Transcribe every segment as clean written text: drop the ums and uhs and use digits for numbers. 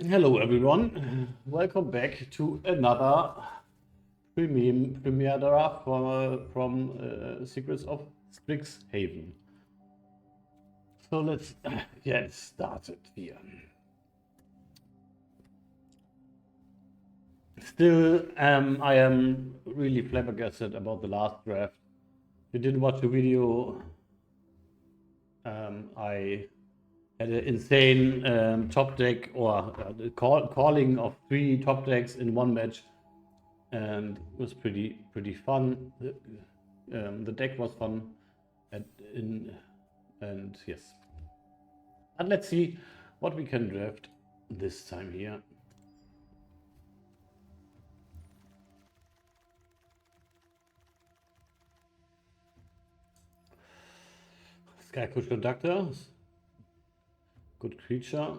Hello everyone, welcome back to another premiere draft from Secrets of Strixhaven. So let's get started here. Still, I am really flabbergasted about the last draft. If you didn't watch the video, I had an insane top deck or calling of 3 top decks in one match, and it was pretty fun. The deck was fun, and yes. And let's see what we can draft this time here. Skycoach Conductor, good creature.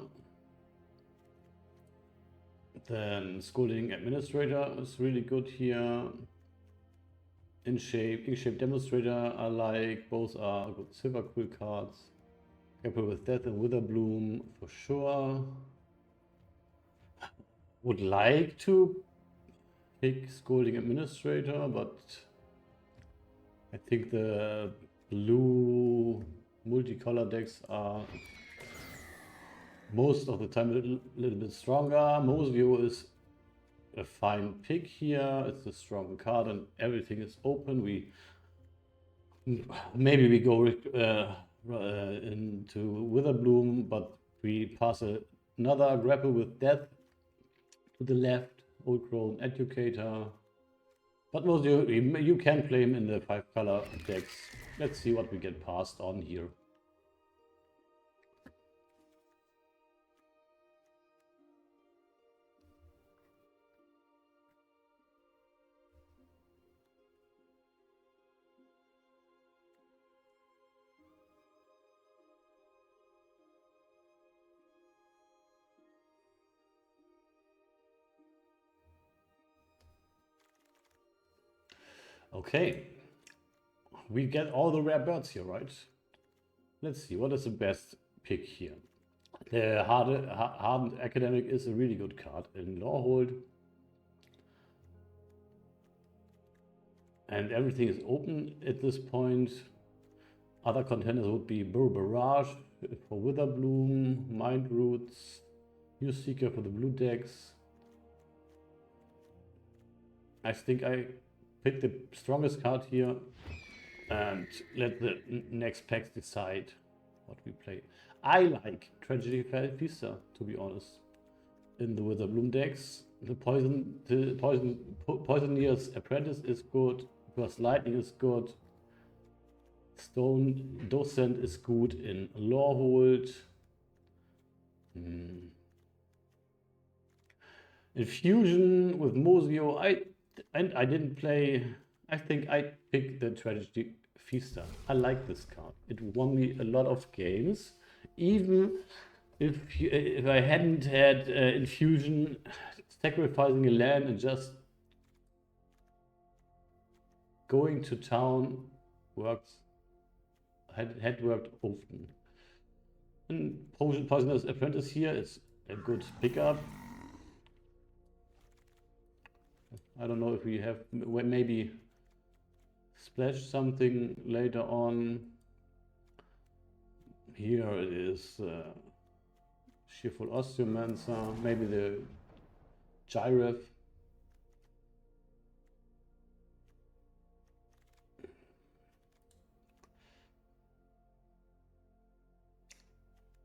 Then Scolding Administrator is really good here. In-shape Demonstrator I like, both are good silver quill cards. Grapple with Death and Witherbloom for sure. Would like to pick Scolding Administrator, but I think the blue multicolor decks are most of the time a little bit stronger. Mosvio is a fine pick here. It's a strong card and everything is open. Maybe we go into Witherbloom, but we pass another Grapple with Death to the left. Old Crown Educator. But Mosvio, you can play him in the 5-color decks. Let's see what we get passed on here. Okay, we get all the rare birds here, right? Let's see, what is the best pick here? The Hardened Academic is a really good card in Lawhold. And everything is open at this point. Other contenders would be Burrow Barrage for Witherbloom, Mind Roots, Use Seeker for the blue decks. I think I pick the strongest card here and let the next packs decide what we play. I like Tragedy Feaster, to be honest, in the Witherbloom decks. The Poisoneer's Apprentice is good. Burst Lightning is good. Stone Docent is good in Lawhold. Infusion with Mosvio, I didn't play. I think I picked the Tragedy Feaster. I like this card. It won me a lot of games. Even if I hadn't had Infusion, sacrificing a land and just going to town had worked often. And Poisoner's Apprentice here is a good pickup. I don't know if we have maybe splash something later on. Here it is Sheerful Osteomancer, maybe the Giraffe.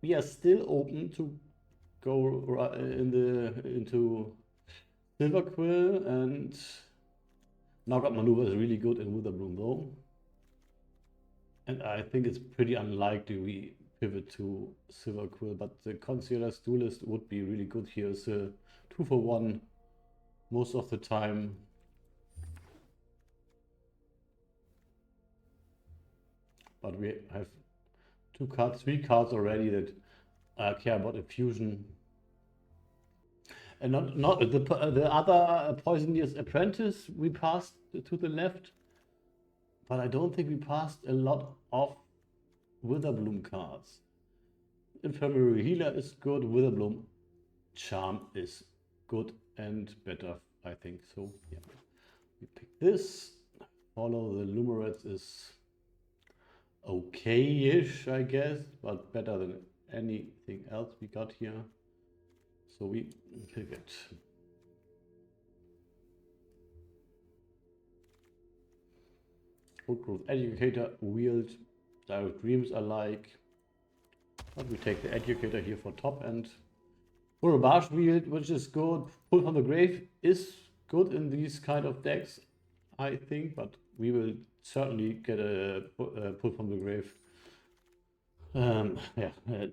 We are still open to go into Silver Quill, and Knockout Maneuver is really good in Witherbloom though. And I think it's pretty unlikely we pivot to Silver Quill, but the Concierge Duelist would be really good here. It's a 2-for-1 most of the time. But we have 3 cards already that care about Infusion. And not the other Poisoneer's Apprentice we passed to the left, but I don't think we passed a lot of Witherbloom cards. Infirmary Healer is good. Witherbloom Charm is good and better, I think. So yeah, we pick this. Follow the Lumerets is okay-ish, I guess, but better than anything else we got here. So we pick it. Old Growth Educator, Wield, Direct Dreams I like. But we take the Educator here for top end. Barrage Wield, which is good. Pull from the Grave is good in these kind of decks, I think, but we will certainly get a Pull from the Grave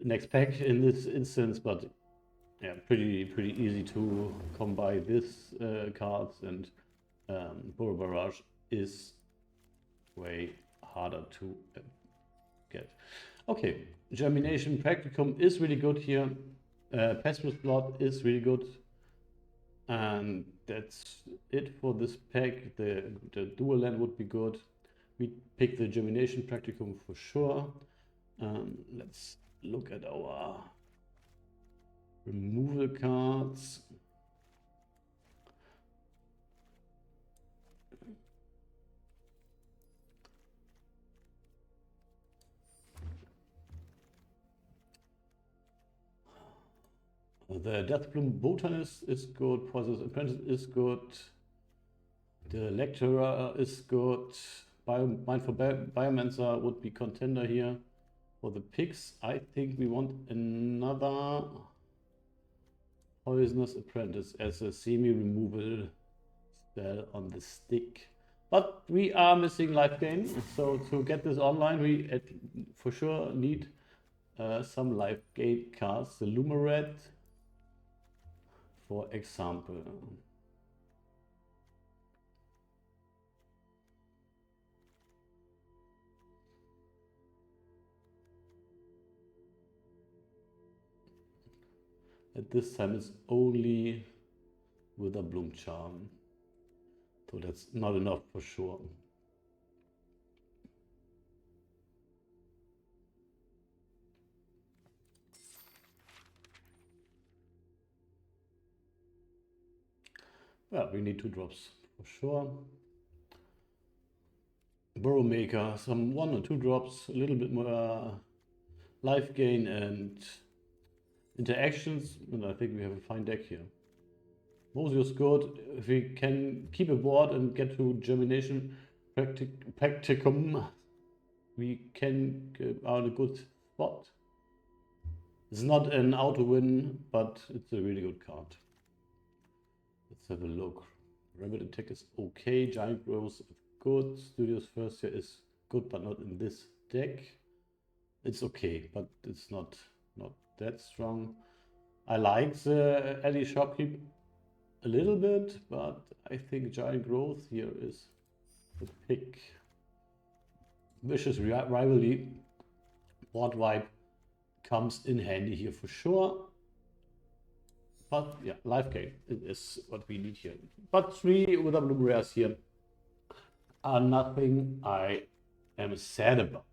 next pack in this instance, but yeah, pretty easy to combine this cards, and Burrow Barrage is way harder to get. Okay, Germination Practicum is really good here. Pessimist Blood is really good, and that's it for this pack. The dual land would be good. We pick the Germination Practicum for sure. Let's look at our removal cards. The Deathbloom Botanist is good. Poisonous Apprentice is good. The Lecturer is good. Mindful Biomancer would be contender here. For the picks, I think we want another Poisonous Apprentice as a semi-removal spell on the stick. But we are missing life gain, so to get this online, we for sure need some life gain cards. The Lumeret, for example. At this time, it's only Witherbloom Charm. So that's not enough for sure. Well, we need 2 drops for sure. Burrow Maker, some 1 or 2 drops, a little bit more life gain and interactions, and I think we have a fine deck here. Mosius good. If we can keep a board and get to Germination Practicum, we can get out a good spot. It's not an auto win, but it's a really good card. Let's have a look. Rabbit Attack is okay. Giant Growth is good. Studios First Year is good, but not in this deck. It's okay, but it's not that strong. I like the Alley Shopkeep a little bit, but I think Giant Growth here is the pick. Vicious Rivalry, board wipe comes in handy here for sure. But yeah, life gain is what we need here. But 3 Witherbloom rares here are nothing I am sad about.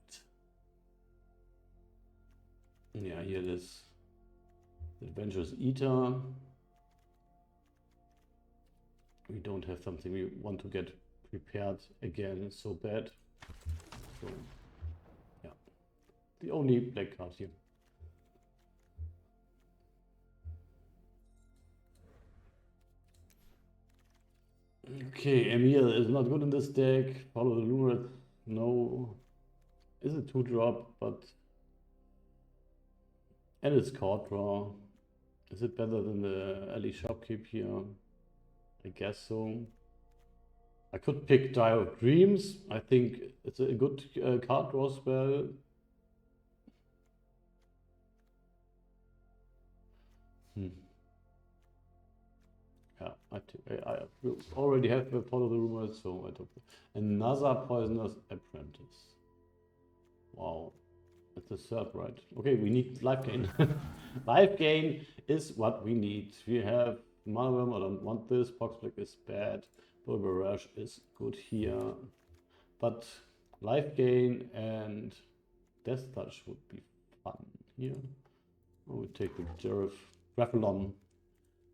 Yeah, here it is. The Adventurous Eater. We don't have something we want to get prepared again so bad. So yeah, the only black card here. Okay, Emil is not good in this deck. Follow the Lumereth, no. Is it 2 drop, but and it's card draw. Is it better than the Alley Shopkeep here? I guess so. I could pick Dire of Dreams. I think it's a good card draw spell. Yeah, I already have Follow the Rumors, so I took another Poisonous Apprentice. Wow, that's the 3rd, right? Okay, we need life gain. Life gain is what we need. We have Malworm, I don't want this. Poxblack is bad. Barrage is good here. But life gain and Death Touch would be fun here. I would take the Giraffe Grappelon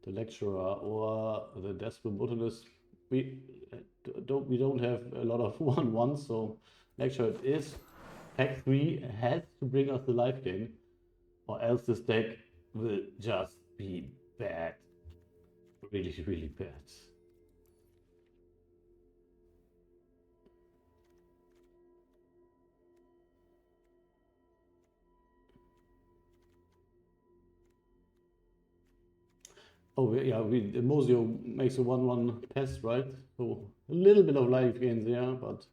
the lecturer or the desperate botanist. We don't have a lot of 1/1s, so lecturer it is. Pack 3 has to bring us the life gain, or else this deck will just be bad. Really, really bad. Oh yeah, Mosio makes a 1/1 pest, right? So a little bit of life gain there, but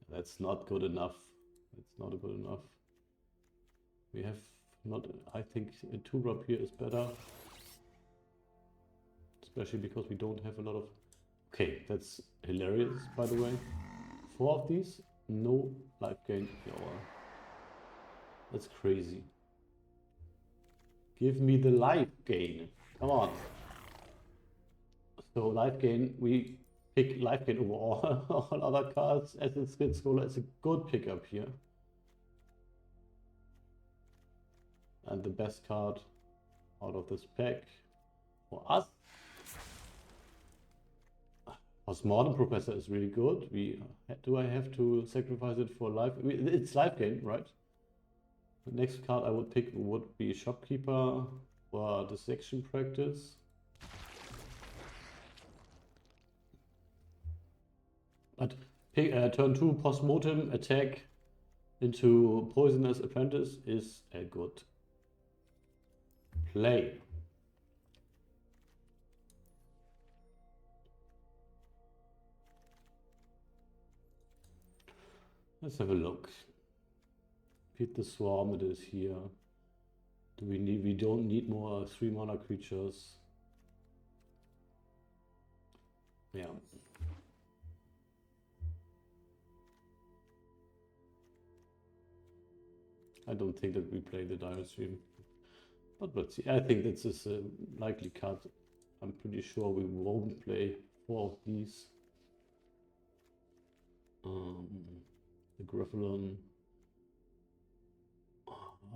that's not good enough. It's not good enough. We have not. I think a 2-drop here is better, especially because we don't have a lot of. Okay, that's hilarious, by the way. 4 of these, no life gain. Oh, that's crazy. Give me the life gain. Come on. So life gain, we pick life gain over all other cards. As in Skid Scholar, it's a good pickup here. And the best card out of this pack for us. Postmortem Professor is really good. Do I have to sacrifice it for life? It's life gain, right? The next card I would pick would be Shopkeeper or Dissection Practice. But turn 2 Postmortem attack into Poisonous Apprentice is a good play. Let's have a look. Feed the Swarm it is here. We don't need more 3-mana creatures. Yeah. I don't think that we play the Dire Stream. But let's see. I think this is a likely card. I'm pretty sure we won't play 4 of these. The Griffalon.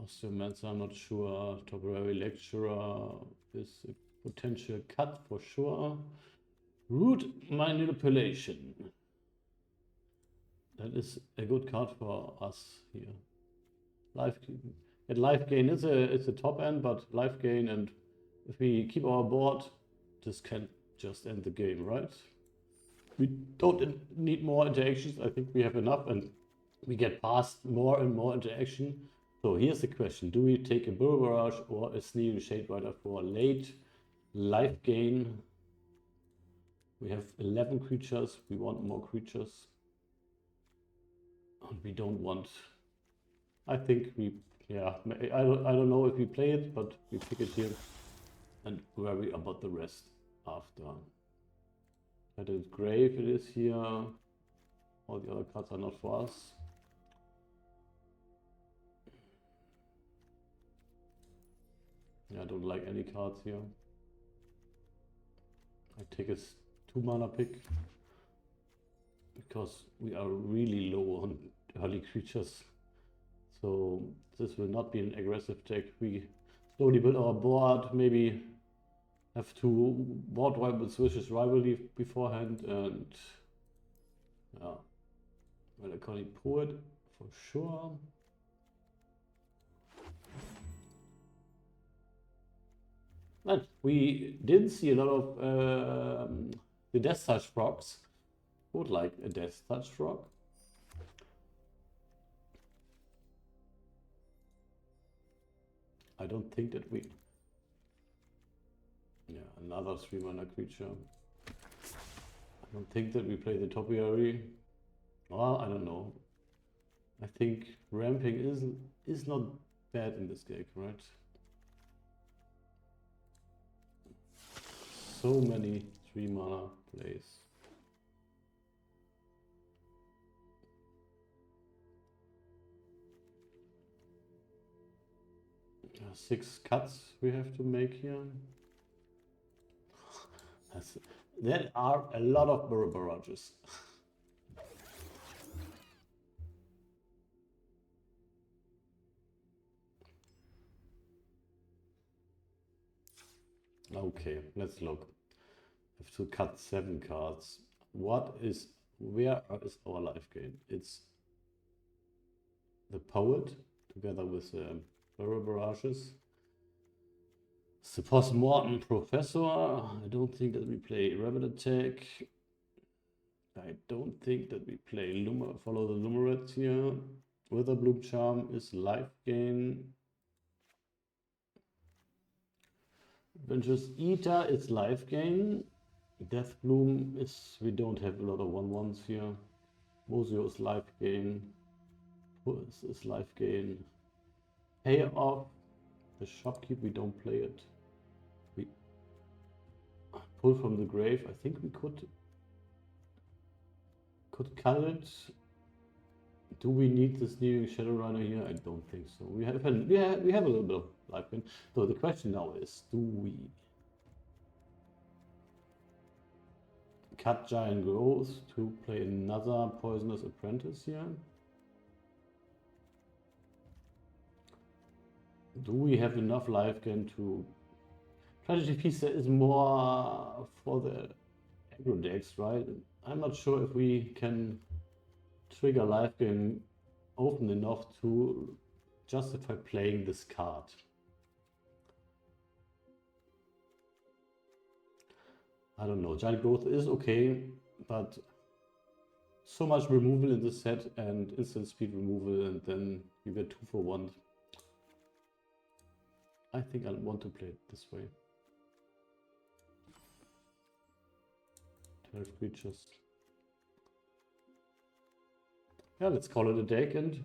Osteomancer, I'm not sure. Temporary Lecturer is a potential cut for sure. Root Manipulation. That is a good card for us here. Life gain is a top end, but life gain, and if we keep our board, this can just end the game, right? We don't need more interactions. I think we have enough, and we get past more and more interaction. So here's the question: do we take a Burrow Barrage or a Sneering Shade Rider for late life gain? We have 11 creatures. We want more creatures, and we don't want. I think we, yeah, I don't know if we play it, but we pick it here and worry about the rest after. That is Grave, it is here. All the other cards are not for us. Yeah, I don't like any cards here. I take a 2-mana pick because we are really low on early creatures. So this will not be an aggressive deck. We slowly build our board, maybe have to board wipe with Swish's Rivalry beforehand, and yeah, Melancholic Poet for sure. And we did see a lot of the Death Touch frogs. Would like a Death Touch frog. I don't think that we... Yeah, another 3-mana creature. I don't think that we play the Topiary. Well, I don't know. I think ramping is not bad in this deck, right? So many 3-mana plays. Yeah, 6 cuts we have to make here. There are a lot of Burrow Barrages. Okay, let's look. I have to cut 7 cards. Where is our life gain? It's the Poet together with Barrages. It's the Postmortem Professor. I don't think that we play Rapid Attack. I don't think that we play follow the Lumerate here. Witherbloom Charm is life gain. Vengeance Eater is life gain. Deathbloom is, we don't have a lot of 1/1s here. Mosio is life gain. Puss is life gain. Payoff. The Shopkeep, we don't play it. We pull from the grave. I think we could cut it. Do we need this new Shadowrunner here? I don't think so. We have a little bit of life gain. So the question now is, do we cut Giant Growth to play another Poisonous Apprentice here? Do we have enough life gain to... Tragedy Piece is more for the aggro decks, right? I'm not sure if we can trigger life gain often enough to justify playing this card. I don't know. Giant Growth is okay, but so much removal in this set and instant speed removal, and then you get 2 for 1. I think I want to play it this way. 12 creatures. Yeah, let's call it a deck and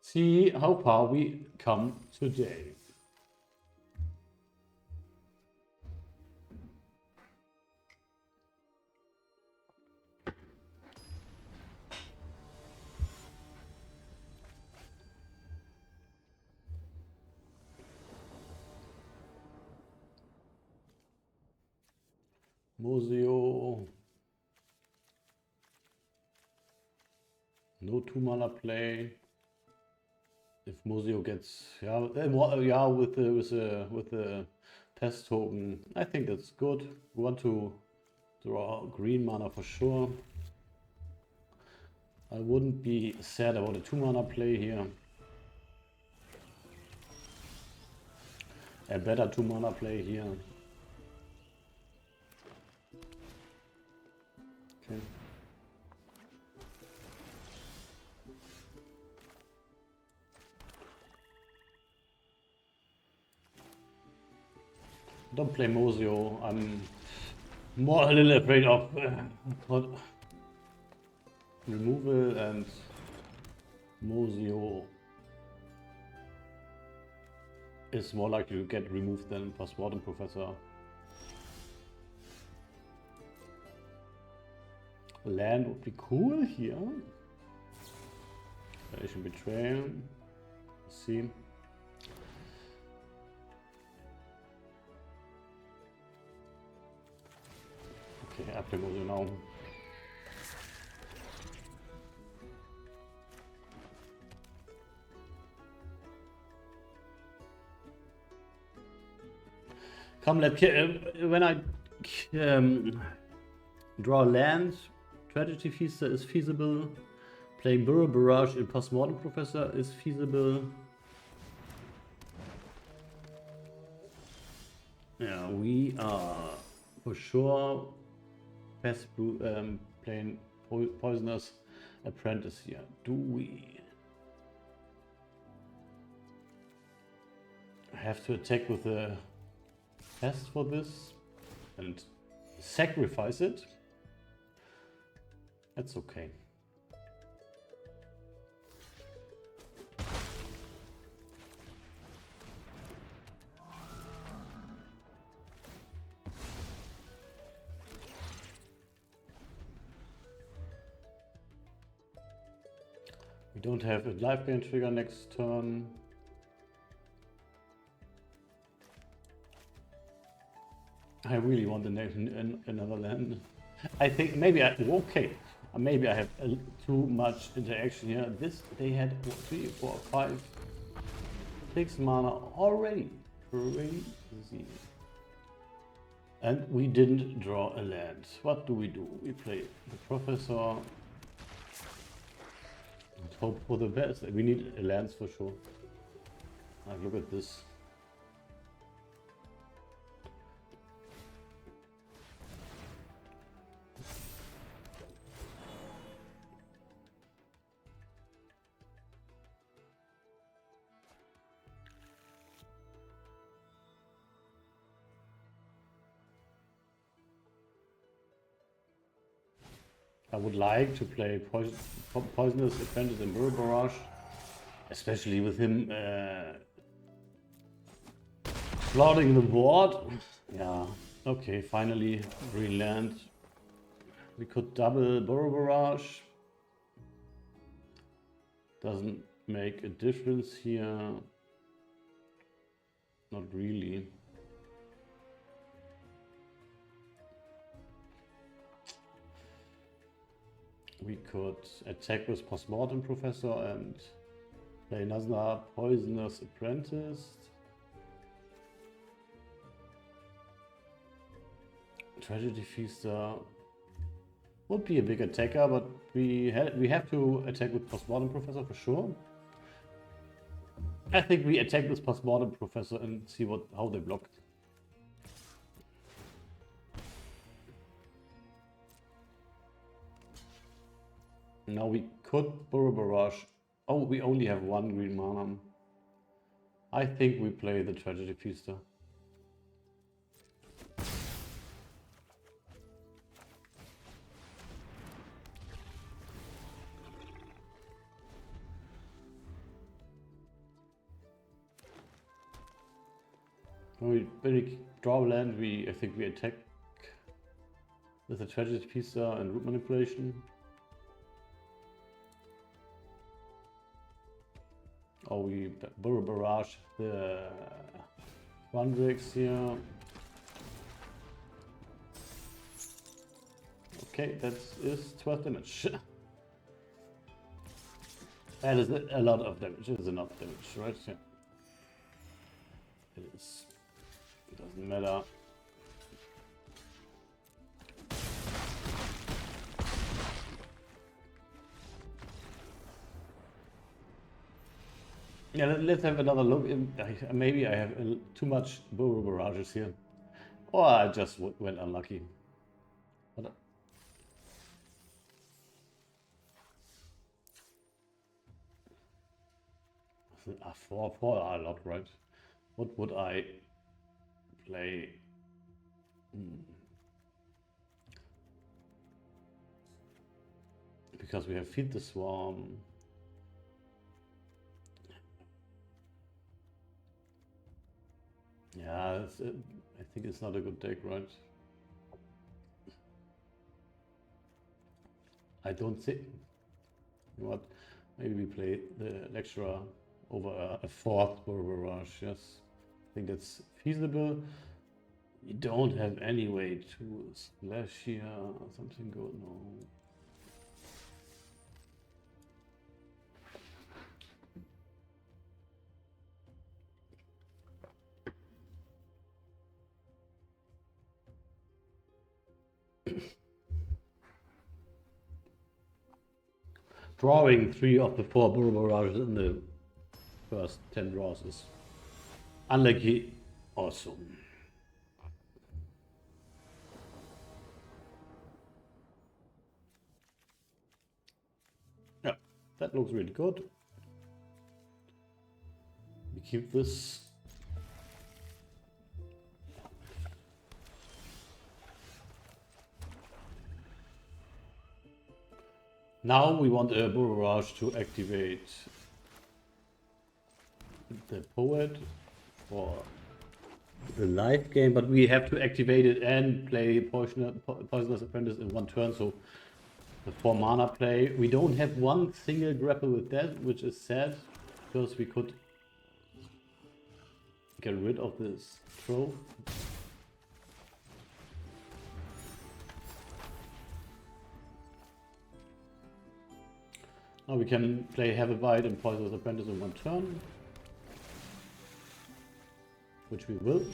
see how far we come today. Mosio. No 2-mana play. If Mosio gets with the test token, I think that's good. We want to draw green mana for sure. I wouldn't be sad about a 2-mana play here. A better 2-mana play here. Okay. Don't play Mosio. I'm more a little afraid of what removal, and Mosio is more likely to get removed than Postmortem Professor. Land would be cool here. Federation Betrayal. Let's see. Okay, I play Mosio now. Come, when I draw land, Tragedy Feaster is feasible. Playing Burrow Barrage in Postmortem Professor is feasible. Yeah, we are for sure best playing Poisonous Apprentice here. Do we have to attack with a test for this and sacrifice it? That's okay. We don't have a life gain trigger next turn. I really want another land. I think maybe maybe I have too much interaction here. They had 3, 4, 5, 6 mana already. Crazy. And we didn't draw a land. What do? We play the Professor and hope for the best. We need a land for sure. Like, look at this. I would like to play Poisonous Apprentice and Mirror Barrage, especially with him flooding the board. Yeah, okay, finally green land. We could double Burrow Barrage. Doesn't make a difference here. Not really. We could attack with Postmortem Professor and play another Poisonous Apprentice. Tragedy Feaster would be a big attacker, but we have to attack with Postmortem Professor for sure. I think we attack with Postmortem Professor and see how they block. Now we could Burrow Barrage. Oh, we only have one green mana. I think we play the Tragedy Feaster. When we draw land, I think we attack with the Tragedy Feaster and Root Manipulation. Oh, we Burrow Barrage the Quandrix here. Okay, that is 12 damage. That is a lot of damage. It is enough damage, right? Yeah. It is. It doesn't matter. Yeah, let's have another look. Maybe I have too much Burrow Barrages here. Or I just went unlucky. But, four are a lot, right? What would I play? Because we have Feed the Swarm. Yeah, I think it's not a good deck, right? I don't think. You know what? Maybe we play the Lecturer over a fourth Burrow Barrage. Yes, I think that's feasible. We don't have any way to splash here or something good. No. Drawing 3 of the 4 Burrow Barrages in the first 10 draws is unlucky also. Yeah, that looks really good. We keep this. Now we want a Burrow Barrage to activate the Poet for the life game, but we have to activate it and play Poisonous Apprentice in one turn, so the 4 mana play. We don't have one single grapple with that, which is sad, because we could get rid of this Trove. Now we can play Have a Bite and Poisonous Apprentice in one turn, which we will.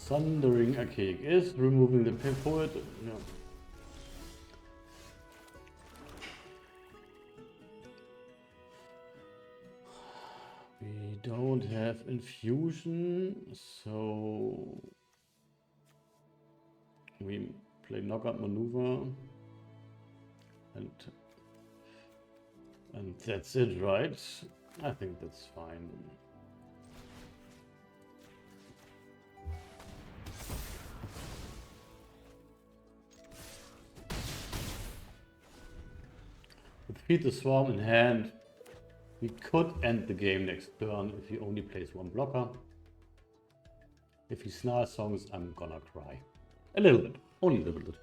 Sundering Archaic is removing the poet. Yeah. We don't have infusion, so we play knockout maneuver, and that's it, right? I think that's fine. With Feed the Swarm in hand, we could end the game next turn if he only plays one blocker. If he snarls songs, I'm gonna cry. A little bit, only a little bit.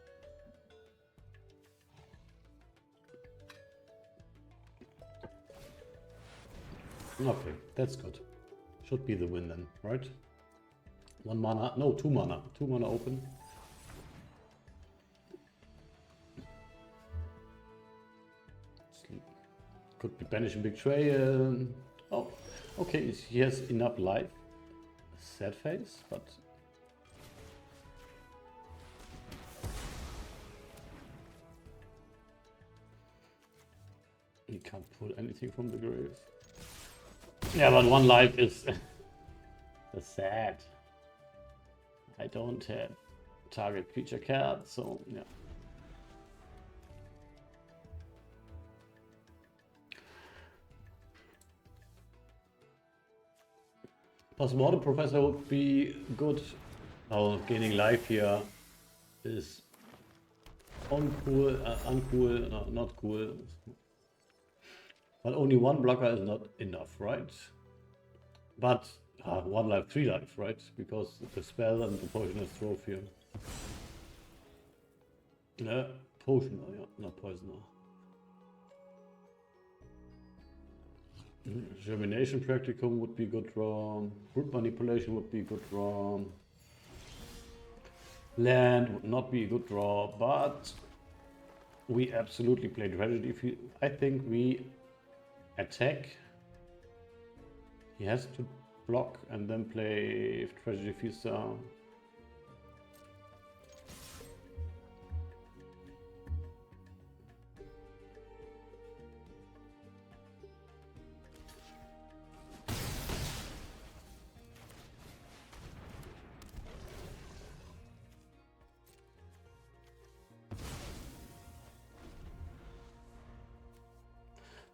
Okay, that's good. Should be the win then, right? 1 mana, no, 2 mana. 2 mana open. Sleep. Could be banishing betrayal. Oh, okay, he has enough life. Sad face, but he can't pull anything from the grave. Yeah, but 1 life is sad. I don't have target creature card, so yeah. Postmortem Professor would be good. Oh, gaining life here is uncool, uncool, no, not cool. But only 1 blocker is not enough, right? But 1 life, 3 life, right? Because the spell and the potion is throw here. Yeah, potioner, yeah, not poisoner. Germination Practicum would be good draw. Root Manipulation would be good draw. Land would not be a good draw, but we absolutely play Tragedy. I think we attack. He has to block and then play Tragedy Feaster.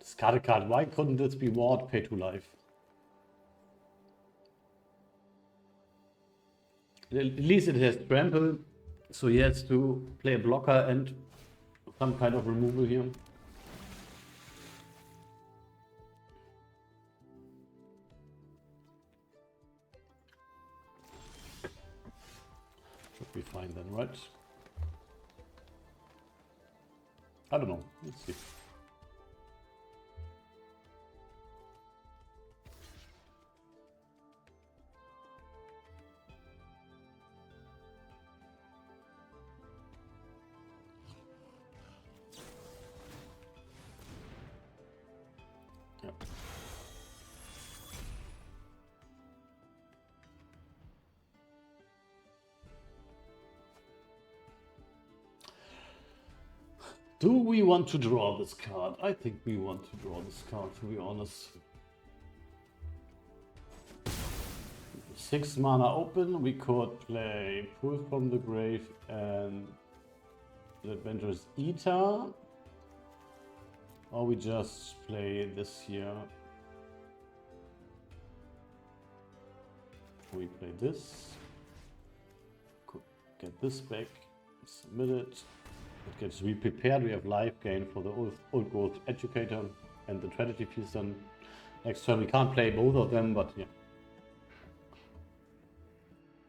Discard a card. Why couldn't this be Ward pay to life? At least it has trample, so he has to play a blocker and some kind of removal here. Should be fine then, right? I don't know. Let's see. Do we want to draw this card? I think we want to draw this card, to be honest. 6 mana open, we could play Pull from the Grave and the Adventurous Eater. Or we just play this here. We play this. Could get this back, submit it. It gets re-prepared. We have life gain for the old growth educator and the tragedy piece. Then next turn we can't play both of them, but yeah.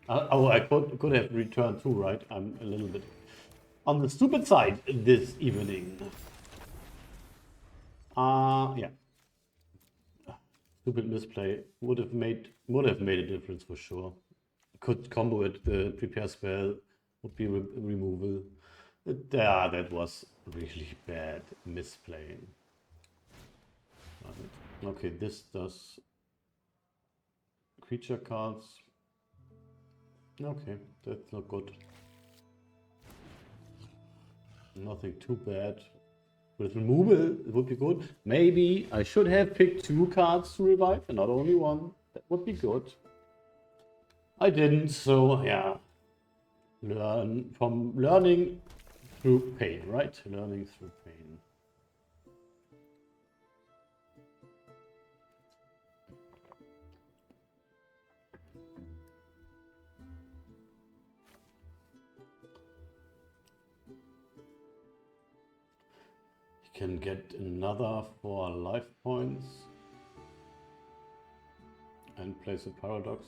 Oh, I could have returned too, right? I'm a little bit on the stupid side this evening. Yeah. Stupid misplay would have made a difference for sure. Could combo it. The prepare spell would be removal. Yeah, that was really bad misplaying. Okay, this does creature cards. Okay, that's not good. Nothing too bad. With removal, it would be good. Maybe I should have picked 2 cards to revive and not only 1. That would be good. I didn't, so yeah. Learning through pain, right? Learning through pain. Can get another 4 life points and place a paradox.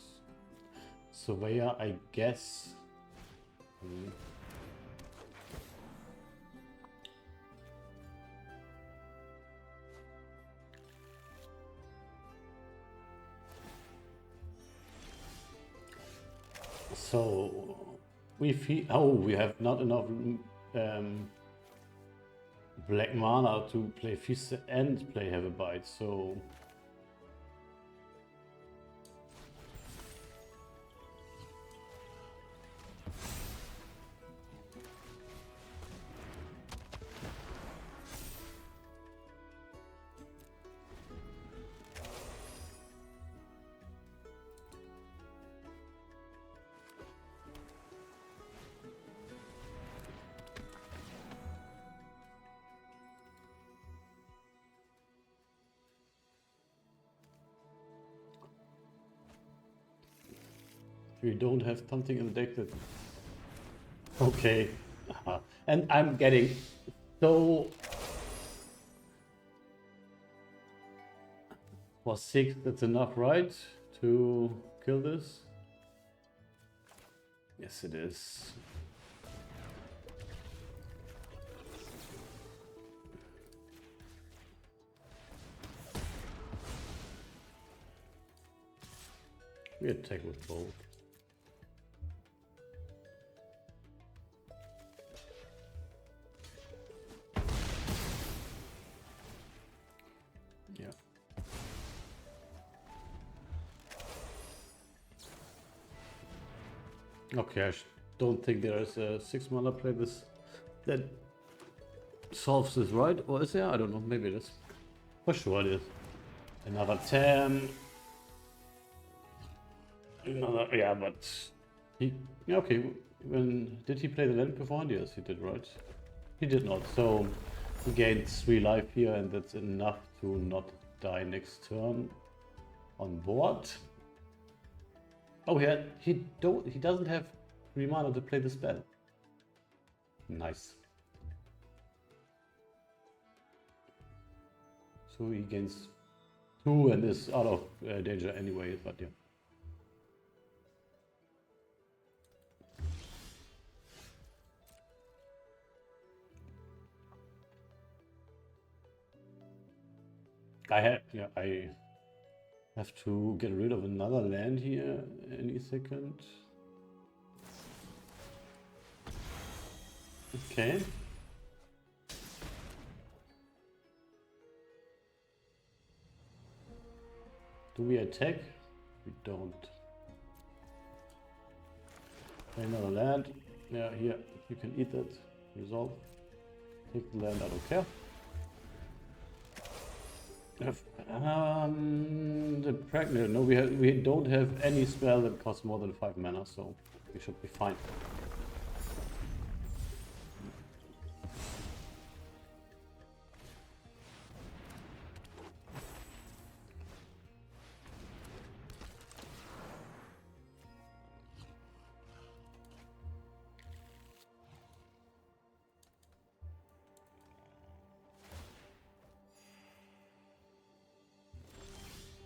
Surveyor, I guess. So we feel we have not enough black mana to play Feast and play Have a Bite, so we don't have something in the deck that... Okay. And I'm getting so... For 6, that's enough, right? To kill this? Yes, it is. We attack with both. Okay, I don't think there is a 6 mana play this that solves this, right? Or is there? I don't know. Maybe it is. For sure it is. Another 10. Another, yeah, but he, okay. When did he play the land beforehand? Yes, he did, right? He did not. So he gained 3 life here, and that's enough to not die next turn on board. Oh, he doesn't have 3 mana to play the spell. Nice. So he gains 2 and is out of danger anyway, but yeah. I have to get rid of another land here any second. Okay. Do we attack? We don't. Play another land. Yeah, here. You can eat that. Resolve. Take the land, I don't care. The pregnant. No, we don't have any spell that costs more than 5 mana, so we should be fine.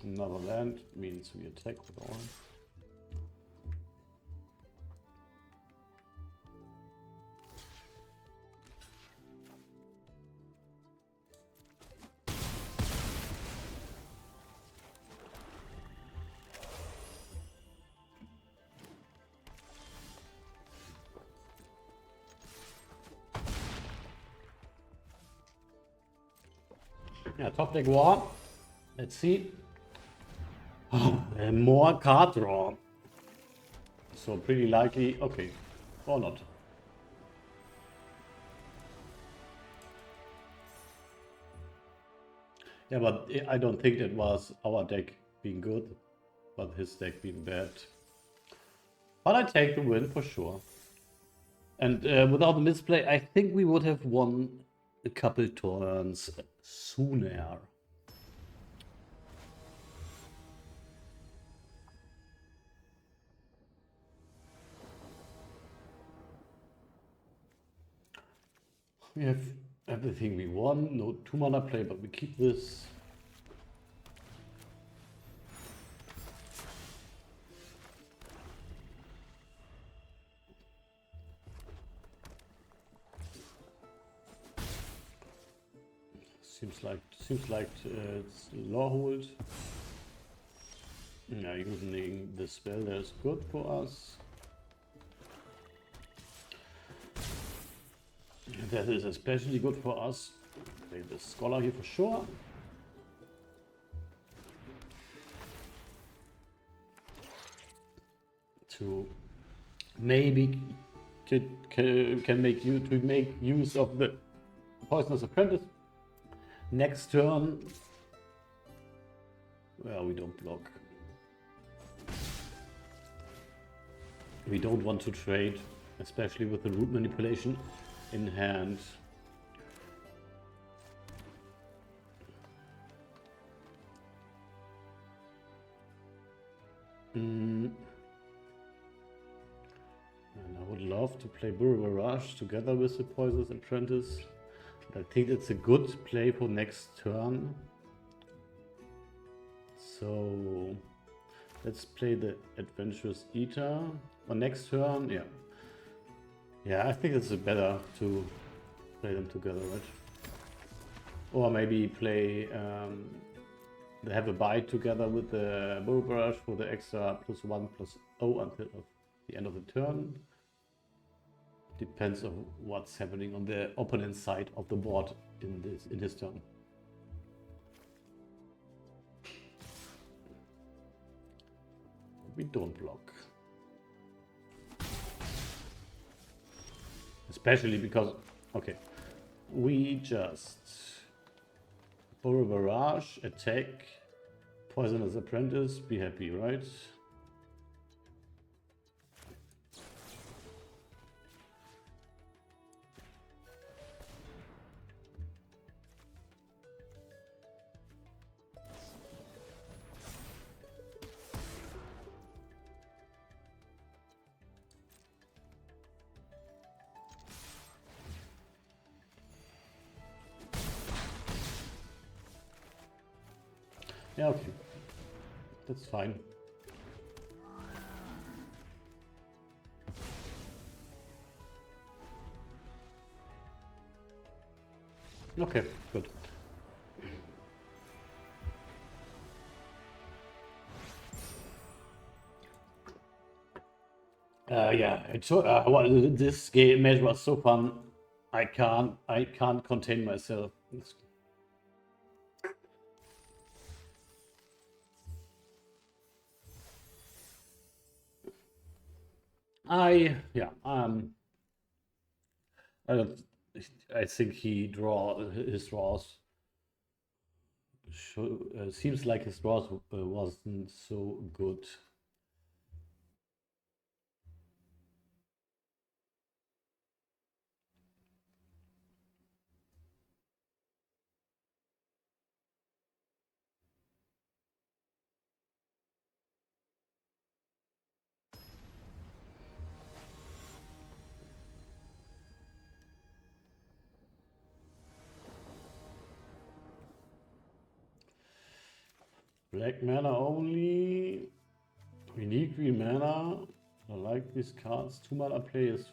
Another land means we attack with all. Yeah, top deck war. Let's see. More card draw. So pretty likely, okay, or not. Yeah, but I don't think it was our deck being good, but his deck being bad. But I take the win for sure. And without the misplay, I think we would have won a couple turns sooner. We have everything we want. No 2-mana play, but we keep this. Seems like it's law hold. Yeah, using the spell there is good for us. That is especially good for us. Play the scholar here for sure. To maybe can make use of the Poisonous Apprentice. Next turn, well, we don't block. We don't want to trade, especially with the root manipulation in hand. And I would love to play Burrow Barrage together with the Poisonous Apprentice. I think it's a good play for next turn. So let's play the Adventurous Eater on next turn. Yeah. Yeah, I think it's better to play them together, right? Or maybe play they have a bite together with the Burrow Barrage for the extra +1/+0 until the end of the turn. Depends on what's happening on the opponent's side of the board in his turn. We don't block. Especially because, okay, we just Burrow Barrage, attack, Poisonous Apprentice, be happy, right? Yeah, okay. That's fine. Okay, good. Yeah, well, this game match was so fun. I can't contain myself. I don't. I think his draws. Seems like his draws wasn't so good. Black mana only. We need green mana. I like these cards. 2-mana play is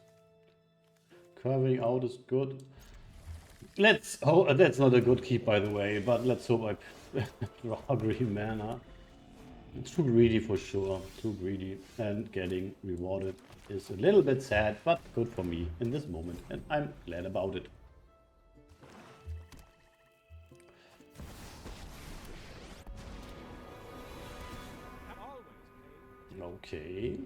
curving out is good. Let's hope that's not a good keep, by the way, but let's hope I draw green mana. Too greedy for sure, too greedy, and getting rewarded is a little bit sad, but good for me in this moment, and I'm glad about it. Okay.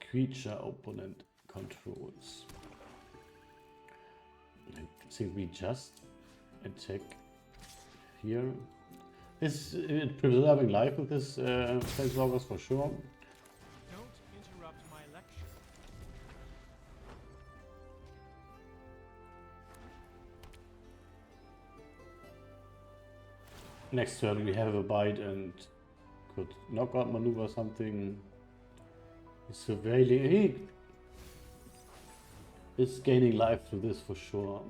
creature opponent controls. I think we just attack here. This preserving life with this Planeswalkers for sure. Don't interrupt my lecture. Next turn we have a bite and could knockout maneuver something. He's surveilling. He is gaining life through this for sure.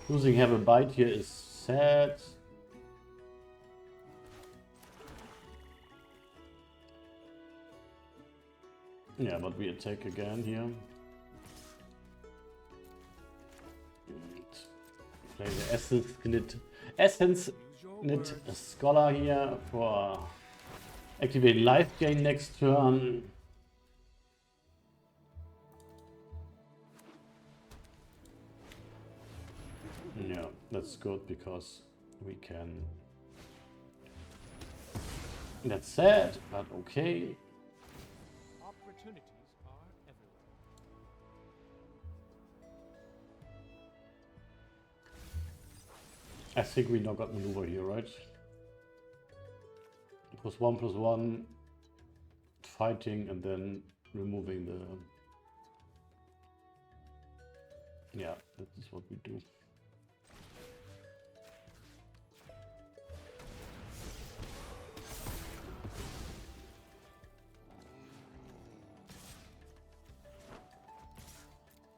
Losing have a bite here is sad. Yeah, but we attack again here. Play the Essence Knit Scholar here for activate life gain next turn. Yeah, that's good because we can. That's sad, but okay. Opportunities are everywhere. I think we knock out maneuver here, right? +1/+1 fighting and then removing the. Yeah, that is what we do.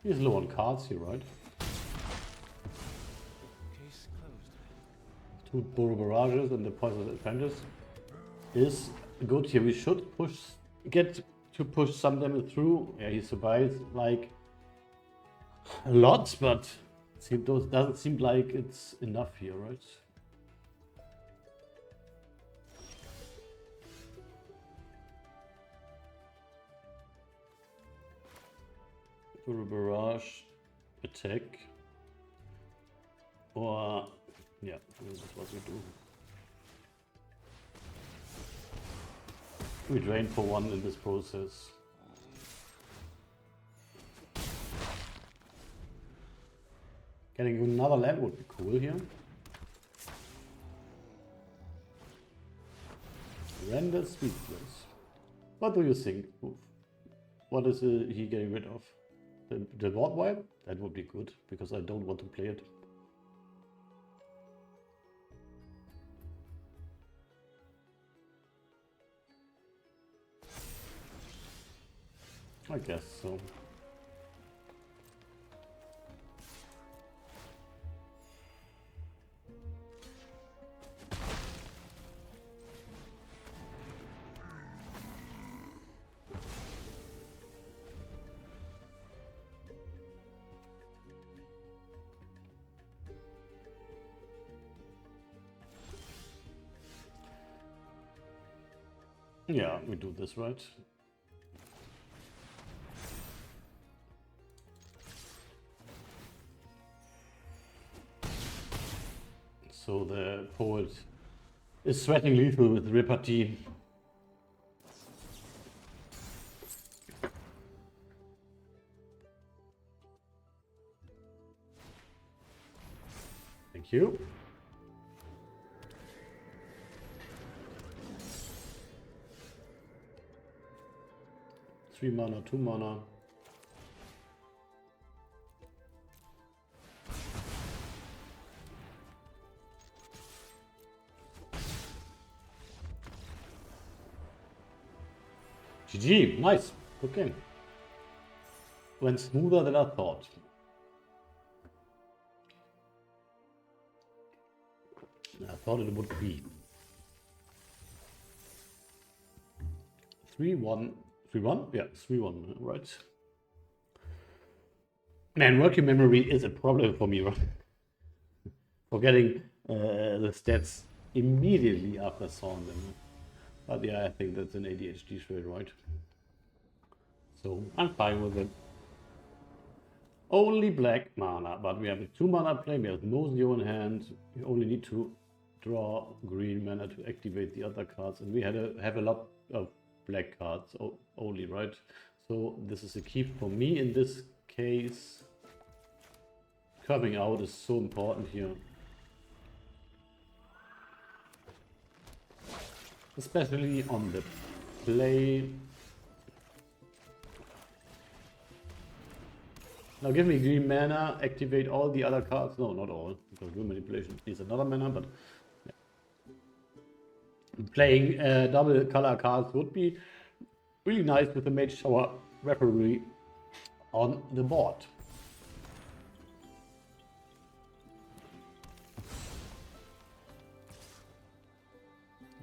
He's low on cards here, right? Case closed. 2 Burrow Barrages and the Poisonous Apprentice is good here. We should get to push some damage through. Yeah, he survives like a lot, but it doesn't seem like it's enough here, right? Burrow Barrage, attack, or yeah, this is what we do. We drain for 1 in this process. Getting another land would be cool here. Render Sweet Place. What do you think? What is he getting rid of? The board wipe? That would be good, because I don't want to play it. I guess so. Yeah, we do this right. So the poet is sweating lethal with repartee. Thank you. Three mana, 2 mana. GG, nice, good game. Went smoother than I thought. I thought it would be. 3-1. 3-1? Yeah, 3-1, right. Man, working memory is a problem for me, right? Forgetting the stats immediately after sawing them. But yeah, I think that's an ADHD trait, right? So I'm fine with it. Only black mana, but we have a 2 mana play, we have no 0 in hand. We only need to draw green mana to activate the other cards, and we have a lot of black cards only, right? So this is a keep for me in this case. Curving out is so important here. Especially on the play. Now give me green mana, activate all the other cards. No, not all, because green manipulation needs another mana, but yeah. Playing double color cards would be really nice with the Mage Tower Referee on the board.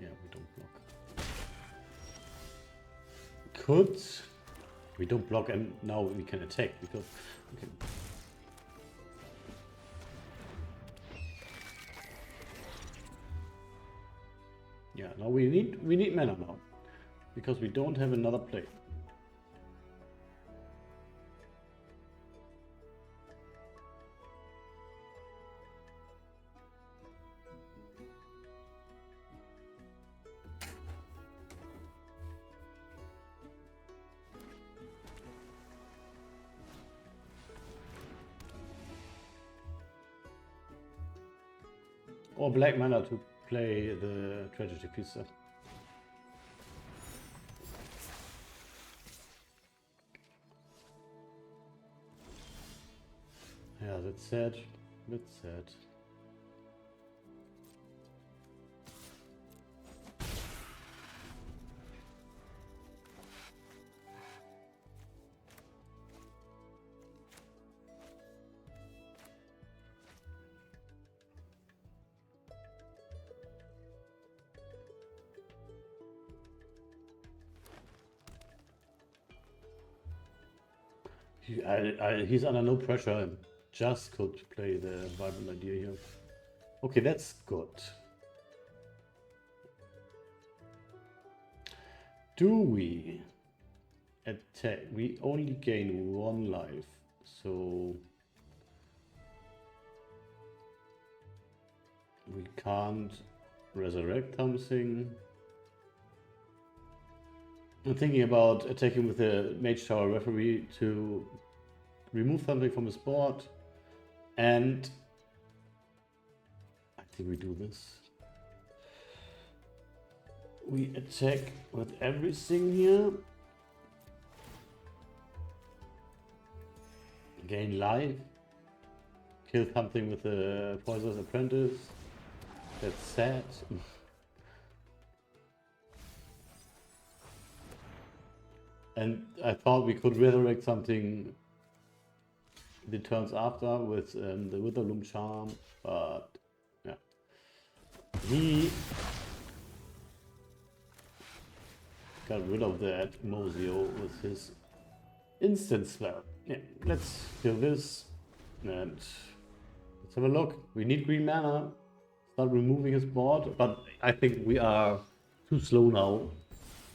Yeah, we don't block. We don't block, and now we can attack because we can. Yeah, now we need mana now because we don't have another play. Or black mana to play the tragedy piece. Yeah, that's sad. That's sad. He's under no pressure. Just could play the vibrant idea here. Okay, that's good. Do we attack? We only gain 1 life, so we can't resurrect something. I'm thinking about attacking with the Mage Tower Referee to remove something from his board, and I think we do this. We attack with everything here. Gain life. Kill something with the Poisoner's Apprentice. That's sad. And I thought we could resurrect something the turns after with the Witherbloom charm, but yeah. He got rid of that Mozio with his instant spell. Yeah, let's kill this and let's have a look. We need green mana. Start removing his board, but I think we are too slow now.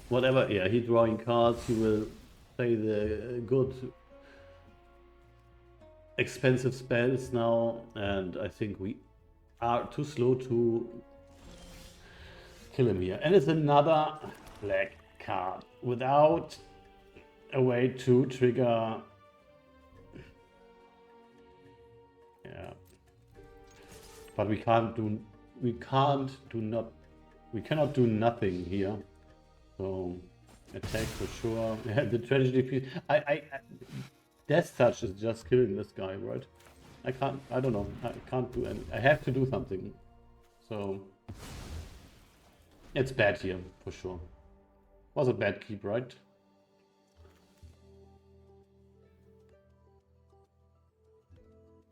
Whatever, yeah, he's drawing cards, he will play the good expensive spells now, and I think we are too slow to kill him here. And it's another black card without a way to trigger. Yeah, but we cannot do nothing here. So attack for sure. Yeah, the tragedy piece. Death Touch is just killing this guy, right? I don't know. I can't do any. I have to do something. So it's bad here for sure. Was a bad keep, right?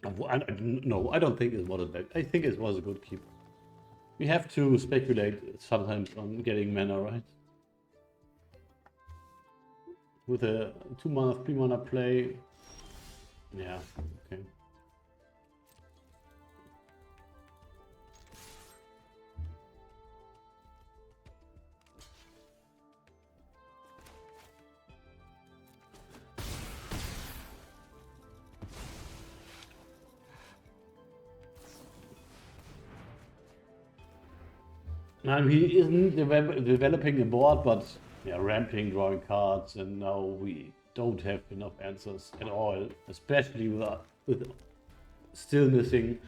No, I don't think it was a bad. I think it was a good keep. We have to speculate sometimes on getting mana, right? With a 2 mana, 3 mana play. Yeah, okay. He isn't developing a board, but yeah, ramping, drawing cards, and now we don't have enough answers at all, especially with still missing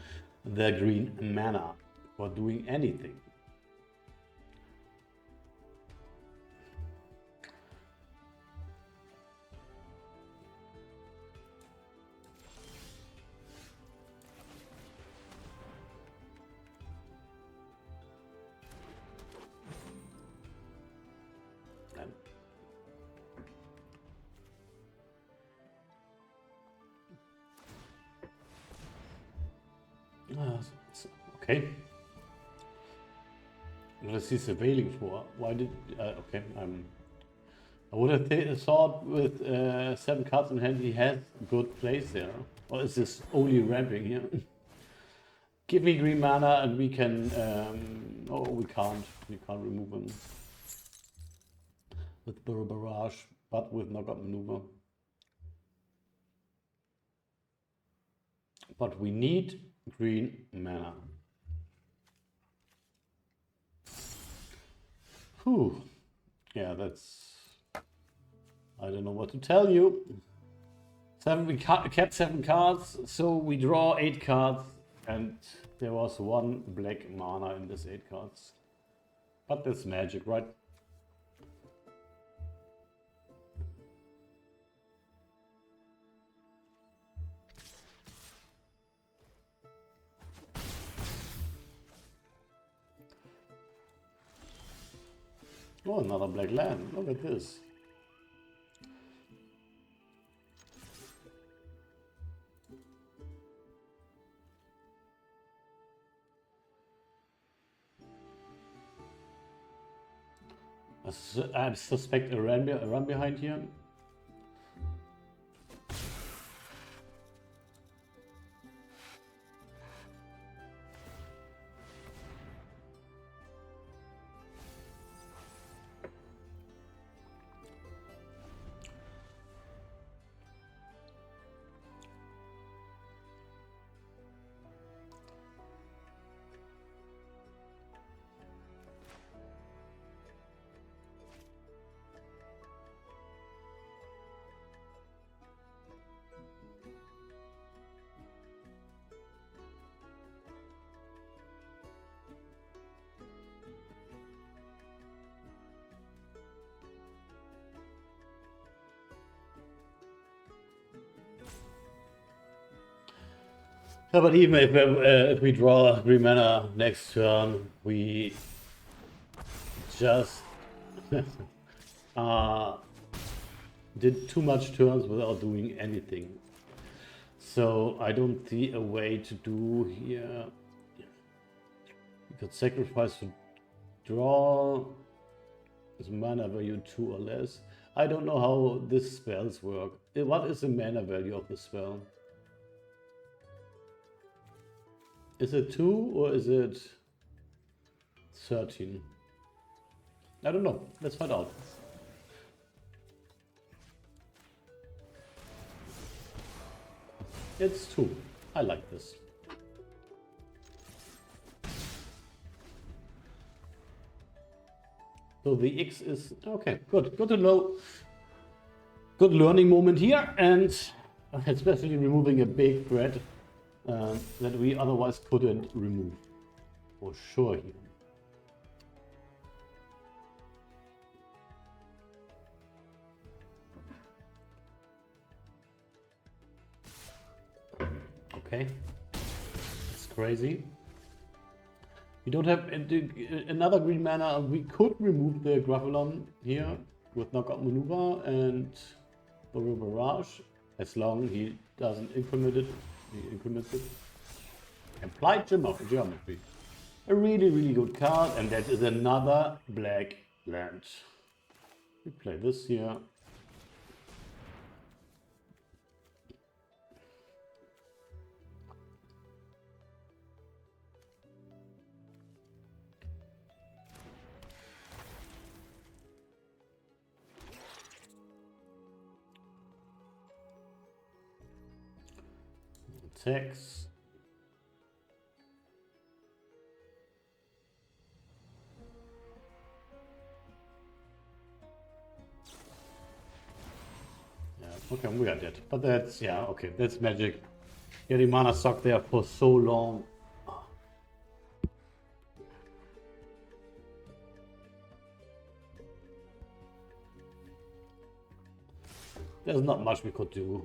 the green mana for doing anything. Okay. What is he surveilling for? Why did... okay, I would have thought with 7 cards in hand he has good plays there. Or is this only ramping here? Give me green mana and we can... oh, we can't. We can't remove him. With Burrow Barrage, but with knockout maneuver. But we need green mana. Whew. Yeah, that's... I don't know what to tell you. We kept 7 cards, so we draw 8 cards, and there was 1 black mana in this 8 cards. But that's magic, right? Oh, another black land. Look at this. I suspect a run behind here. Yeah, but even if we draw green mana next turn, we just did too much turns without doing anything. So I don't see a way to do here. We could sacrifice to draw is mana value 2 or less. I don't know how these spells work. What is the mana value of the spell? Is it 2 or is it 13? I don't know. Let's find out. It's 2. I like this. So the X is... okay, good. Good to know. Good learning moment here, and especially removing a big threat that we otherwise couldn't remove. For sure here. Okay, it's crazy. We don't have another green mana. We could remove the Gravelon here with knockout maneuver and Burrow Barrage, as long as he doesn't increment it. He increments it. Applied Geometry. A really, really good card, and that is another black land. We play this here. Attacks. Okay, we got that. But that's, yeah, okay, that's magic. Getting mana stuck there for so long. There's not much we could do.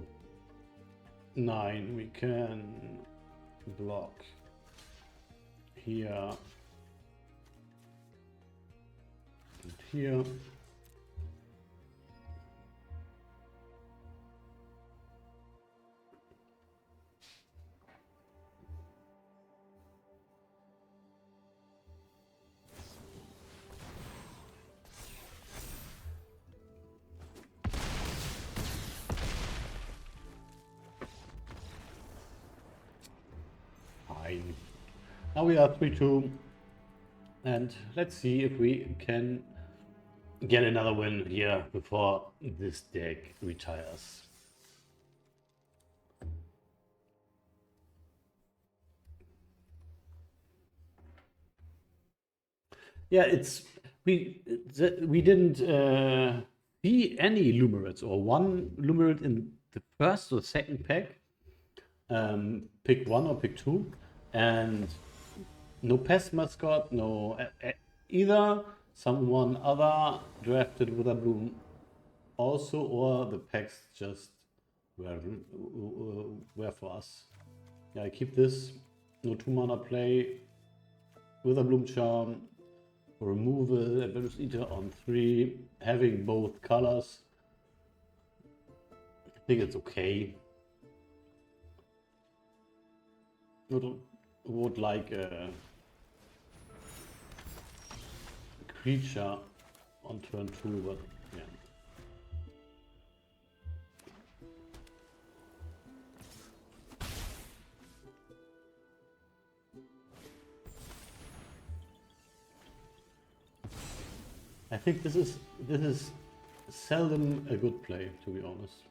9, we can block here and here. Fine. Now we are 3-2, and let's see if we can get another win here before this deck retires. Yeah, we didn't see any Lumerids, or one Lumerid in the first or second pack. Pick 1 or pick 2, and no pest mascot, no either someone other drafted Witherbloom also, or the packs just were for us. Yeah, I keep this. No 2 mana play. Witherbloom Charm. Removal, Adventurous Eater on 3. Having both colors. I think it's okay. Would like a creature on turn 2, but yeah. I think this is seldom a good play, to be honest.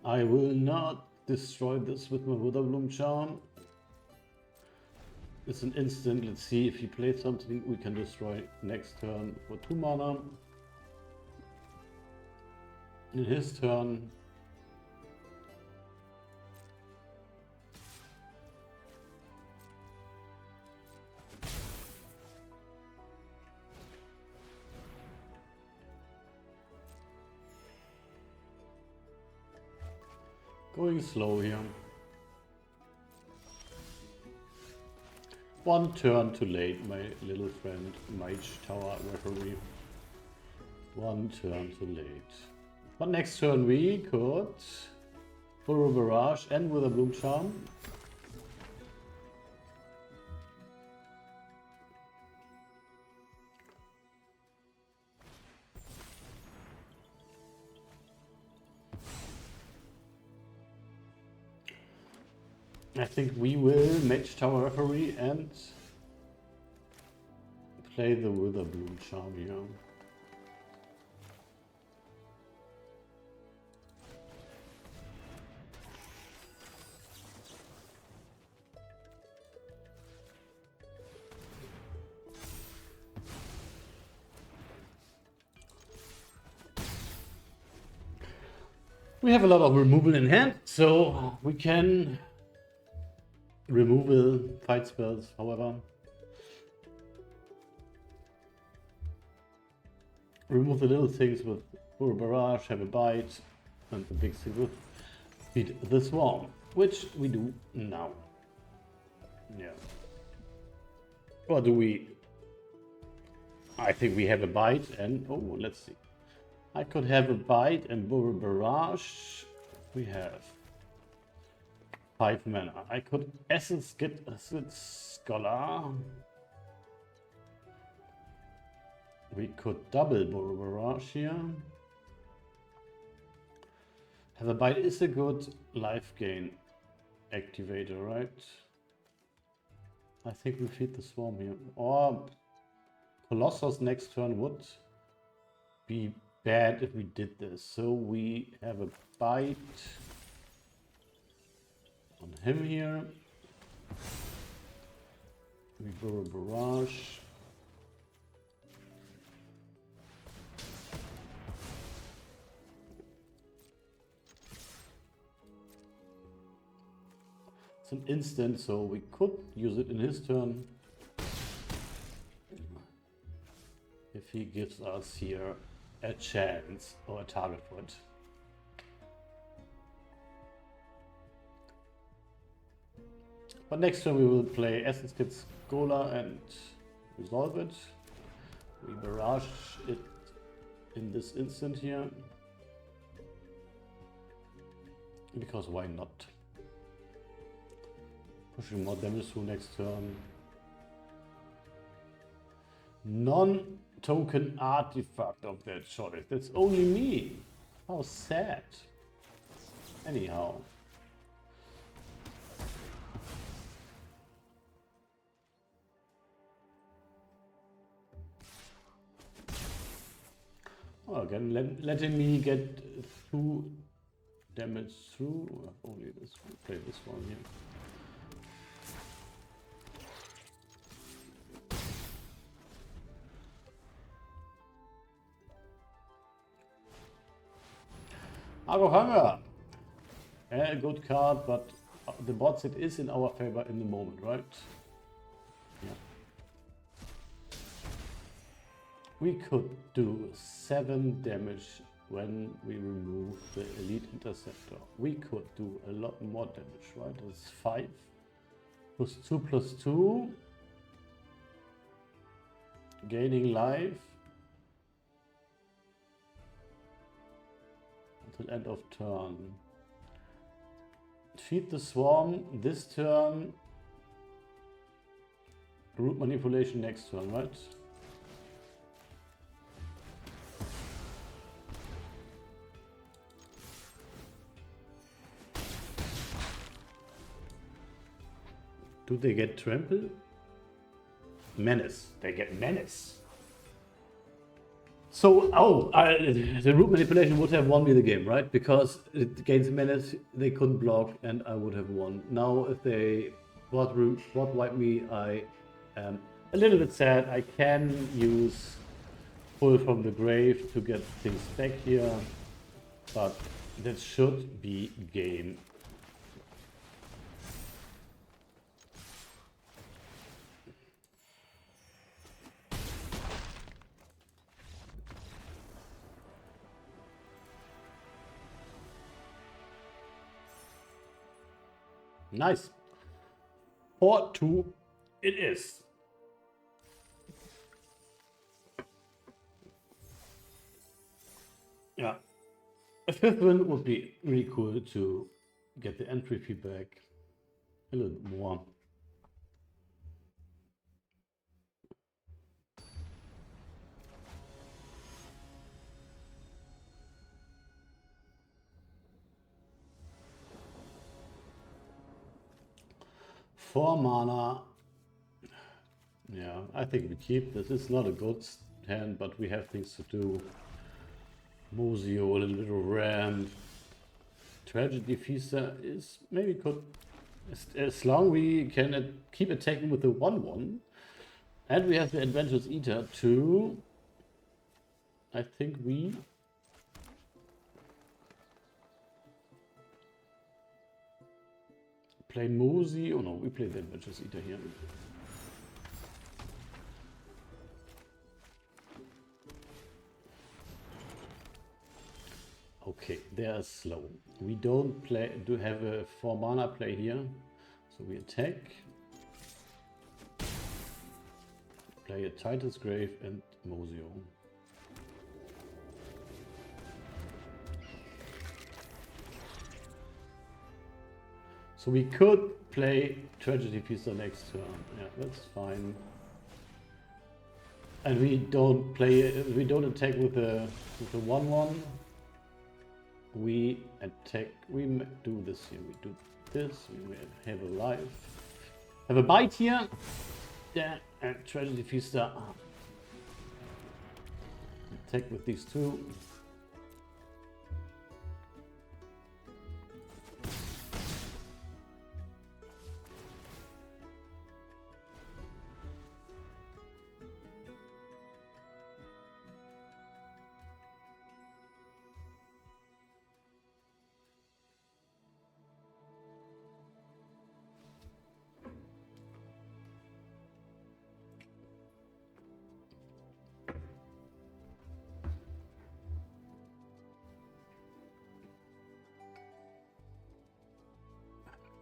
I will not destroy this with my Witherbloom Charm. It's an instant. Let's see if he plays something we can destroy next turn for 2 mana. In his turn, going slow here. 1 turn too late, my little friend Mage Tower Referee. 1 turn too late. But next turn we could Burrow Barrage and Witherbloom Charm. I think we will Mage Tower Referee and play the Witherbloom Charm here. We have a lot of removal in hand, so we can removal fight spells, however. Remove the little things with Burrow Barrage, have a bite, and the big thing with Feed the Swarm, which we do now. Yeah. Or do we? I think we have a bite and, oh, let's see. I could have a bite and Burrow Barrage. We have 5 mana. I could Essence get Acid Scholar. We could double Burrow Barrage here. Have a bite is a good life gain activator, right? I think we feed the Swarm here. Or Colossus next turn would be bad if we did this. So we have a bite on him here. We Burrow Barrage. It's an instant, so we could use it in his turn. If he gives us here a chance or a target for it. But next turn we will play Essence Kit Scholar and resolve it. We barrage it in this instant here. Because why not? Pushing more damage through next turn. Non-token artifact of their choice. That's only me. How sad. Anyhow. Oh, again, letting me get 2 damage through. Only this one. Play this one here. Argo Hunger. A good card, but the bot set is in our favor in the moment, right? Yeah. We could do 7 damage when we remove the Elite Interceptor. We could do a lot more damage, right? It's 5 plus 2. Gaining life. Until end of turn. Feed the Swarm this turn. Root Manipulation next turn, right? Do they get Trample? Menace. They get Menace. So, the Root Manipulation would have won me the game, right? Because it gains Menace, they couldn't block, and I would have won. Now, if they bot wipe me, I am a little bit sad. I can use Pull from the Grave to get things back here, but that should be game. Nice. 4-2 it is. Yeah. A 5th win would be really cool to get the entry feedback a little bit more. Four mana. Yeah, I think we keep this. It's not a good hand, but we have things to do. Muzio, a little ram. Tragedy Feaster is maybe could, as long we can keep attacking with the 1/1, and we have the Adventurous Eater too. I think we play Mosey. Oh no, we play the Adventurous Eater here. Okay, they are slow. We don't have a 4 mana play here, so we attack. Play a Titan's Grave and Mosio. So we could play Tragedy Feaster next turn. Yeah, that's fine. And we don't attack with the 1/1. We attack. We do this here. We do this. We have a life. Have a bite here. Yeah, and Tragedy Feaster. Attack with these two.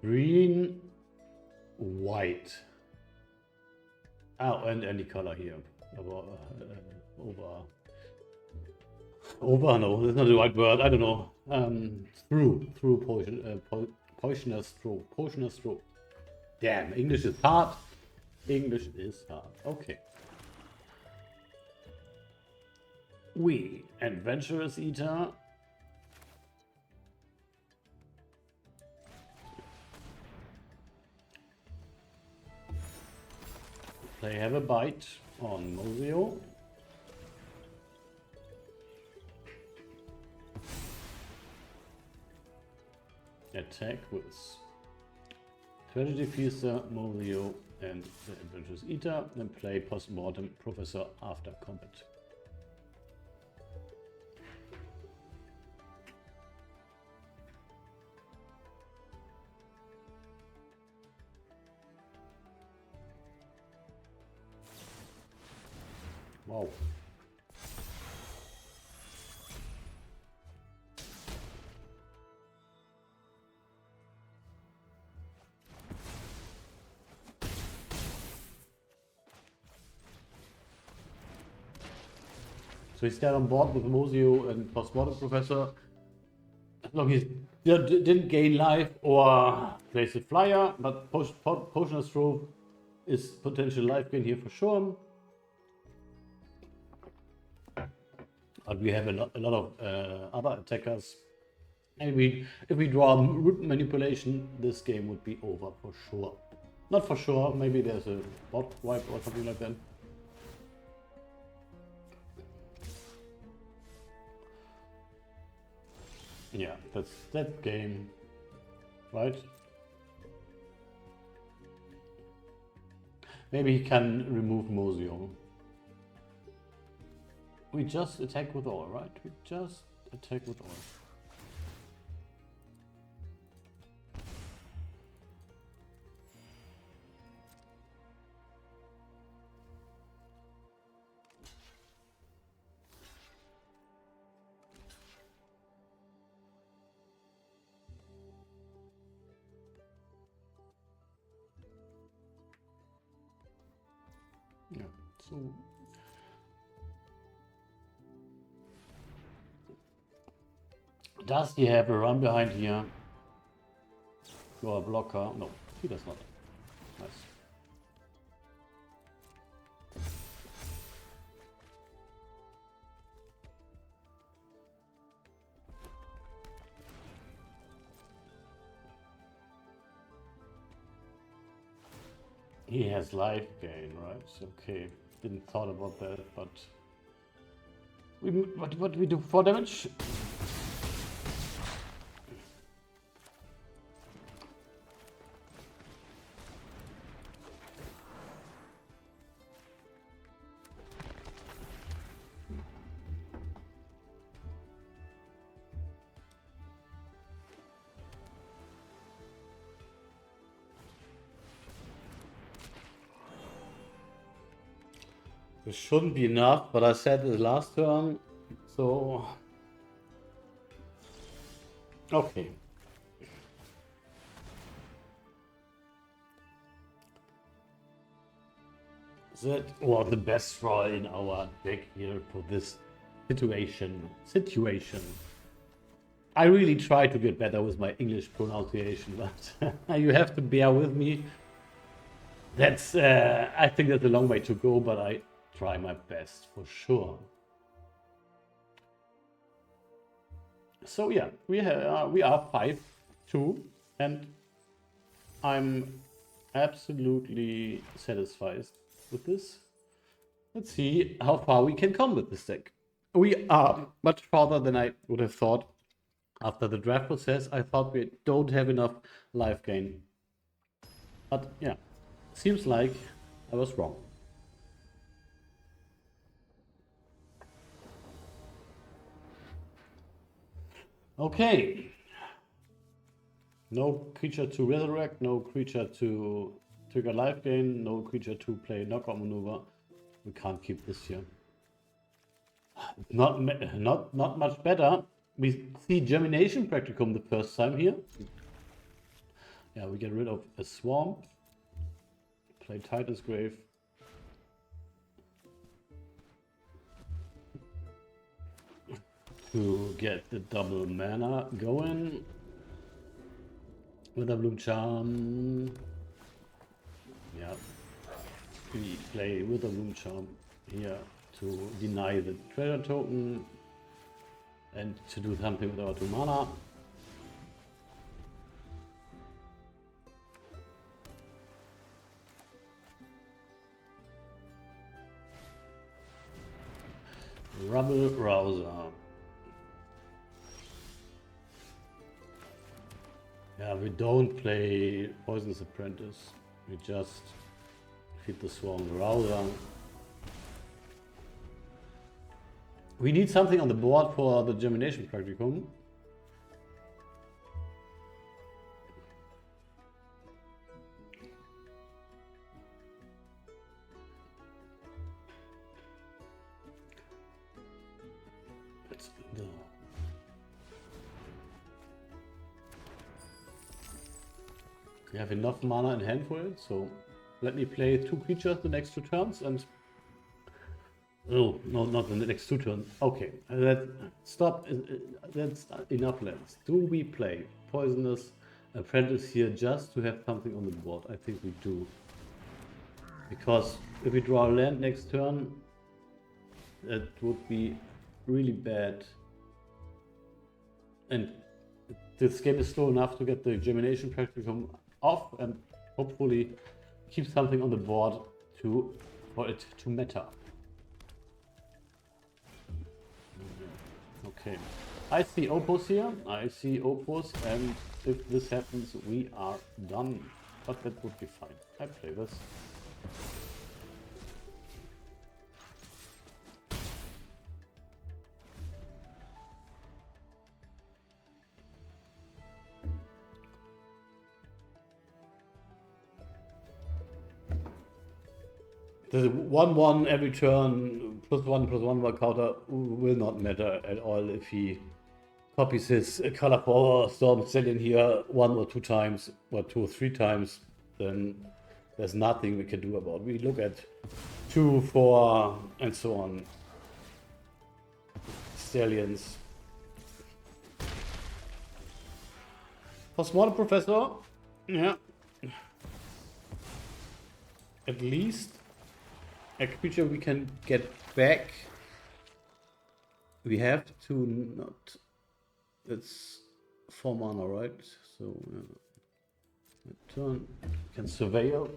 green, white. Oh, and any color here. Over, no, that's not the right word. I don't know. Through poisonous stroke. Damn, English is hard. English is hard. Okay. We adventurous eater. They have a bite on Mosio. Attack with Tragedy Feaster, Mosio, and the Adventurous Eater, then play Postmortem Professor after combat. Wow. So he's there on board with Mosio and Postmortem Professor. As long as he didn't gain life or place a flyer, but Potioner's Trove is potential life gain here for sure. But we have a lot of other attackers. And if we draw root manipulation, this game would be over for sure. Not for sure, maybe there's a bot wipe or something like that. Yeah, that's that game, right? Maybe he can remove Mosio. We just attack with all, right? We just attack with all. Yeah, so does he have a run behind here? Or a blocker? No, he does not. Nice. He has life gain, right? Okay, didn't thought about that, but what do we do for damage? This shouldn't be enough, but I said the last turn, so okay. That was the best draw in our deck here for this situation. I really try to get better with my English pronunciation, but you have to bear with me. That's I think that's a long way to go, but I try my best for sure. So yeah, we are 5-2, and I'm absolutely satisfied with this. Let's see how far we can come with this deck. We are much farther than I would have thought. After the draft process, I thought we don't have enough life gain. But yeah, seems like I was wrong. Okay. No creature to resurrect, no creature to trigger life gain, no creature to play knockout maneuver. We can't keep this here. Not much better. We see Germination Practicum the first time here. Yeah, we get rid of a swamp. Play Titus Grave. To get the double mana going. Witherbloom Charm. Yeah. We play Witherbloom Charm here to deny the treasure token and to do something with our 2 mana. Rubble Rouser. Yeah, we don't play Poisonous Apprentice. We just feed the Swarm Rouser. We need something on the board for the Germination Practicum. We have enough mana in hand for it, so let me play 2 creatures the next 2 turns and... Oh, no, not the next 2 turns. Okay, stop. That's enough lands. Do we play Poisonous Apprentice here just to have something on the board? I think we do. Because if we draw a land next turn, that would be really bad. And this game is slow enough to get the Germination Practicum off and hopefully keep something on the board for it to matter. Okay, I see Opus here, I see Opus, and if this happens we are done, but that would be fine. I play this. The 1/1 every turn, +1/+1 counter will not matter at all if he copies his Color Power Storm Stallion here 1 or 2 times, or 2 or 3 times, then there's nothing we can do about it. We look at 2, 4, and so on. Stallions. Postmortem Professor, yeah. At least a creature we can get back. We have to not. It's 4 mana, right? So turn. Can surveil.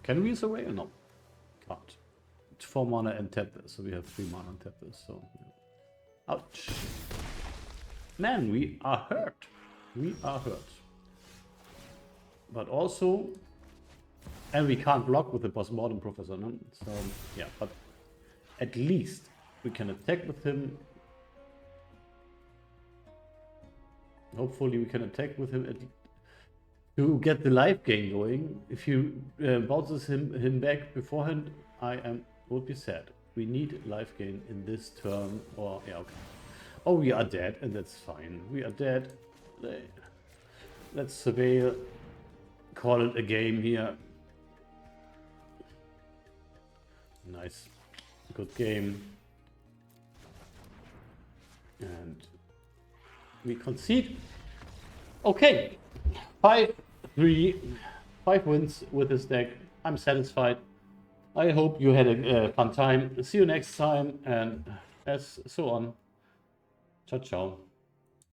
Can we surveil? No, can't. It's 4 mana and tap this, so we have 3 mana and tap this. So, yeah. Ouch. Man, we are hurt. We are hurt. But also. And we can't block with the Postmortem Professor, no? So, yeah, but at least we can attack with him. Hopefully we can attack with him to get the life gain going. If you bounces him back beforehand, would be sad. We need life gain in this turn, or, yeah, okay. Oh, we are dead, and that's fine. We are dead. Let's surveil, call it a game here. Nice, good game, and we concede. Okay, 5-3, 5 wins with this deck. I'm satisfied. I hope you had a fun time. See you next time, and as so on. Ciao, ciao.